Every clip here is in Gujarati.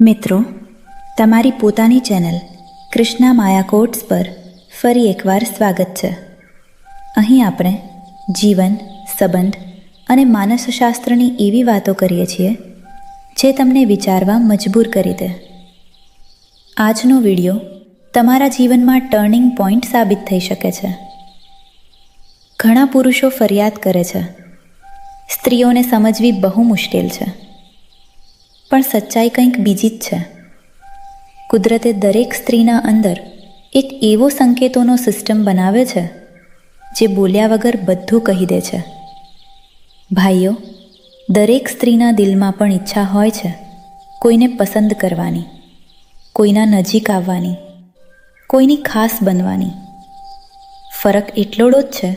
મિત્રો, તમારી પોતાની ચેનલ કૃષ્ણા માયા કોટ્સ પર ફરી એકવાર સ્વાગત છે. અહીં આપણે જીવન, સંબંધ અને માનસશાસ્ત્રની એવી વાતો કરીએ છીએ જે તમને વિચારવા મજબૂર કરી દે. આજનો વિડીયો તમારા જીવનમાં ટર્નિંગ પોઈન્ટ સાબિત થઈ શકે છે. ઘણા પુરુષો ફરિયાદ કરે છે, સ્ત્રીઓને સમજવી બહુ મુશ્કેલ છે. પણ સચ્ચાઈ કંઈક બીજી જ છે. કુદરતે દરેક સ્ત્રીના અંદર એક એવો સંકેતોનો સિસ્ટમ બનાવે છે જે બોલ્યા વગર બધું કહી દે છે. ભાઈઓ, દરેક સ્ત્રીના દિલમાં પણ ઈચ્છા હોય છે કોઈને પસંદ કરવાની, કોઈના નજીક આવવાની, કોઈની ખાસ બનવાની. ફરક એટલો જ છે,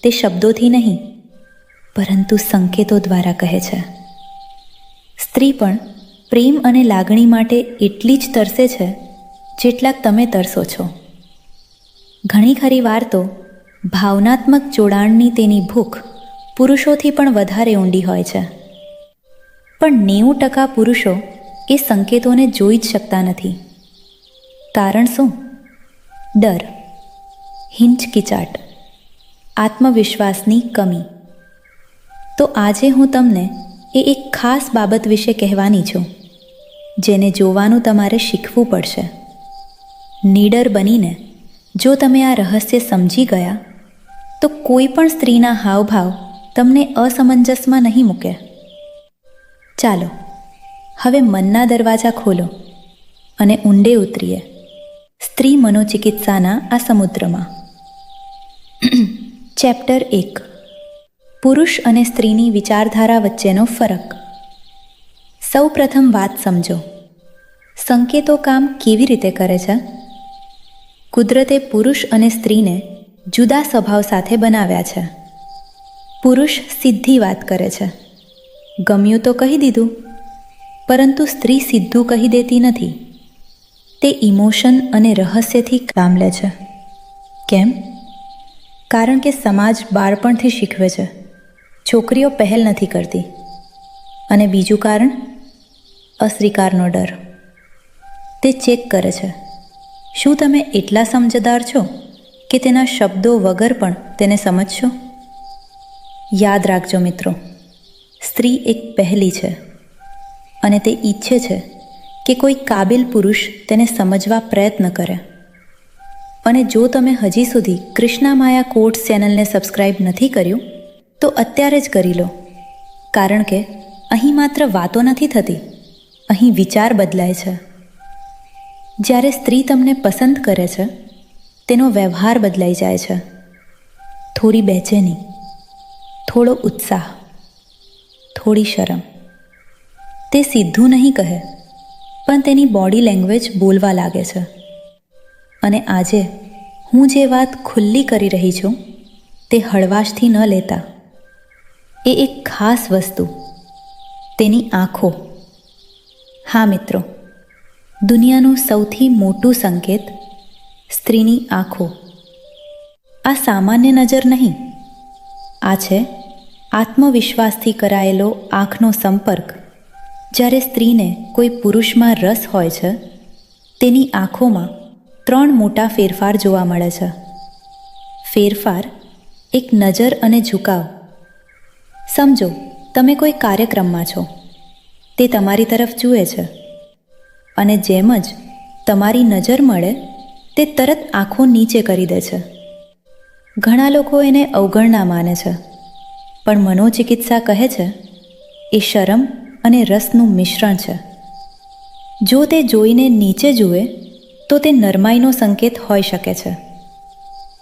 તે શબ્દોથી નહીં પરંતુ સંકેતો દ્વારા કહે છે. સ્ત્રી પણ પ્રેમ અને લાગણી માટે એટલી જ તરસે છે જેટલા તમે તરસો છો. ઘણી ખરી વાર તો ભાવનાત્મક જોડાણની તેની ભૂખ પુરુષોથી પણ વધારે ઊંડી હોય છે. પણ 90% પુરુષો એ સંકેતોને જોઈ જ શકતા નથી. કારણ શું? ડર, હિંચકિચાટ, આત્મવિશ્વાસની કમી. તો આજે હું તમને એ એક ખાસ બાબત વિશે કહેવાની છું જેને જોવાનું તમારે શીખવું પડશે. નીડર બનીને જો તમે આ રહસ્ય સમજી ગયા તો કોઈ પણ સ્ત્રીના હાવભાવ તમને અસમંજસમાં નહીં મૂકે. ચાલો હવે મનના દરવાજા ખોલો અને ઊંડે ઉતરીએ સ્ત્રી મનોચિકિત્સાના આ સમુદ્રમાં. ચેપ્ટર 1, પુરુષ અને સ્ત્રીની વિચારધારા વચ્ચેનો ફરક. સૌ પ્રથમ વાત સમજો, સંકેતો કામ કેવી રીતે કરે છે. કુદરતે પુરુષ અને સ્ત્રીને જુદા સ્વભાવ સાથે બનાવ્યા છે. પુરુષ સીધી વાત કરે છે, ગમ્યું તો કહી દીધું. પરંતુ સ્ત્રી સીધું કહી દેતી નથી. તે ઇમોશન અને રહસ્યથી કામ લે છે. કેમ? કારણ કે સમાજ બાળપણથી શીખવે છે છોકરીઓ પહેલ નથી કરતી. અને બીજું કારણ, અસ્વીકારનો ડર. તે ચેક કરે છે, શું તમે એટલા સમજદાર છો કે તેના શબ્દો વગર પણ તેને સમજશો? યાદ રાખજો મિત્રો, સ્ત્રી એક પહેલી છે અને તે ઈચ્છે છે કે કોઈ કાબિલ પુરુષ તેને સમજવા પ્રયત્ન કરે. અને જો તમે હજી સુધી કૃષ્ણા માયા કોટ્સ ચેનલને સબસ્ક્રાઈબ નથી કર્યું તો અત્યારે જ કરી લો. કારણ કે અહીં માત્ર વાતો નથી થતી, અહીં વિચાર બદલાય છે. જ્યારે સ્ત્રી તમને પસંદ કરે છે તેનો વ્યવહાર બદલાઈ જાય છે. થોડી બેચેની, થોડો ઉત્સાહ, થોડી શરમ. તે સીધું નહીં કહે પણ તેની બોડી લેંગ્વેજ બોલવા લાગે છે. અને આજે હું જે વાત ખુલ્લી કરી રહી છું તે હળવાશથી ન લેતા. એ એક ખાસ વસ્તુ, તેની આંખો. હા મિત્રો, દુનિયાનું સૌથી મોટું સંકેત સ્ત્રીની આંખો. આ સામાન્ય નજર નહીં, આ છે આત્મવિશ્વાસથી કરાયેલો આંખનો સંપર્ક. જ્યારે સ્ત્રીને કોઈ પુરુષમાં રસ હોય છે તેની આંખોમાં 3 મોટા ફેરફાર જોવા મળે છે. ફેરફાર એક, નજર અને ઝુકાવ. સમજો તમે કોઈ કાર્યક્રમમાં છો, તે તમારી તરફ જુએ છે અને જેમ જ તમારી નજર મળે તે તરત આંખો નીચે કરી દે છે. ઘણા લોકો એને અવગણના માને છે, પણ મનોચિકિત્સા કહે છે એ શરમ અને રસનું મિશ્રણ છે. જો તે જોઈને નીચે જુએ તો તે નરમાઈનો સંકેત હોઈ શકે છે,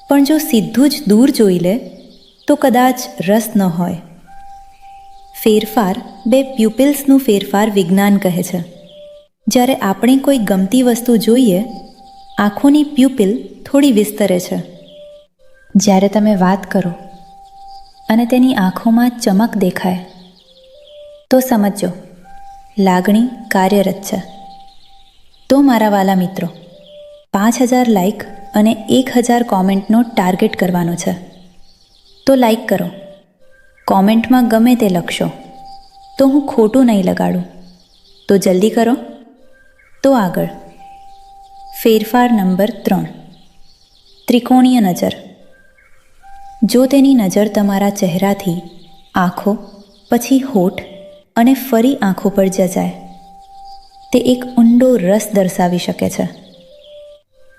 પણ જો સીધું જ દૂર જોઈ લે તો કદાચ રસ ન હોય. ફેરફાર 2 પ્યુપિલ્સનું ફેરફાર વિજ્ઞાન કહે છે. જ્યારે આપણે કોઈ ગમતી વસ્તુ જોઈએ, આંખોની પ્યુપિલ થોડી વિસ્તરે છે. જ્યારે તમે વાત કરો અને તેની આંખોમાં ચમક દેખાય તો સમજો લાગણી કાર્યરત છે. તો મારા વાલા મિત્રો, 5000 લાઈક અને 1000 કોમેન્ટનો ટાર્ગેટ કરવાનો છે. તો લાઈક કરો, કોમેન્ટમાં ગમે તે લખશો તો હું ખોટું નહીં લગાડું. તો જલ્દી કરો. તો આગળ ફેરફાર નંબર 3, ત્રિકોણીય નજર. જો તેની નજર તમારા ચહેરાથી આંખો, પછી હોઠ અને ફરી આંખો પર જજાય, તે એક ઊંડો રસ દર્શાવી શકે છે.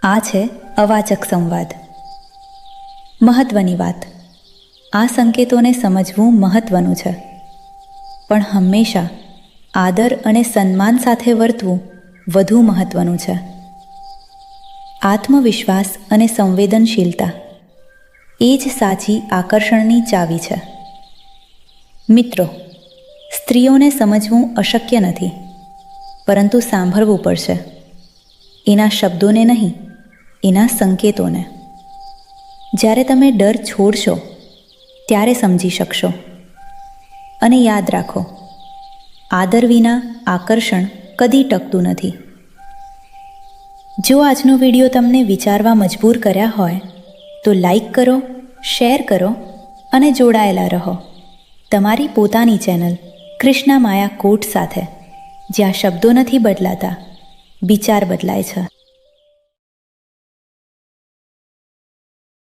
આ છે અવાચક સંવાદ. મહત્વની વાત, આ સંકેતોને સમજવું મહત્વનું છે, પણ હંમેશા આદર અને સન્માન સાથે વર્તવું વધુ મહત્વનું છે. આત્મવિશ્વાસ અને સંવેદનશીલતા એ જ સાચી આકર્ષણની ચાવી છે. મિત્રો, સ્ત્રીઓને સમજવું અશક્ય નથી, પરંતુ સાંભળવું પડશે. એના શબ્દોને નહીં, એના સંકેતોને. જ્યારે તમે ડર છોડશો ત્યારે સમજી શકશો. અને યાદ રાખો, આદર વિના આકર્ષણ કદી ટકતું નથી. જો આજનો વિડીયો તમને વિચારવા મજબૂર કર્યા હોય તો લાઈક કરો, શેર કરો અને જોડાયેલા રહો તમારી પોતાની ચેનલ કૃષ્ણા માયા કોટ સાથે, જ્યાં શબ્દો નથી બદલાતા, વિચાર બદલાય છે.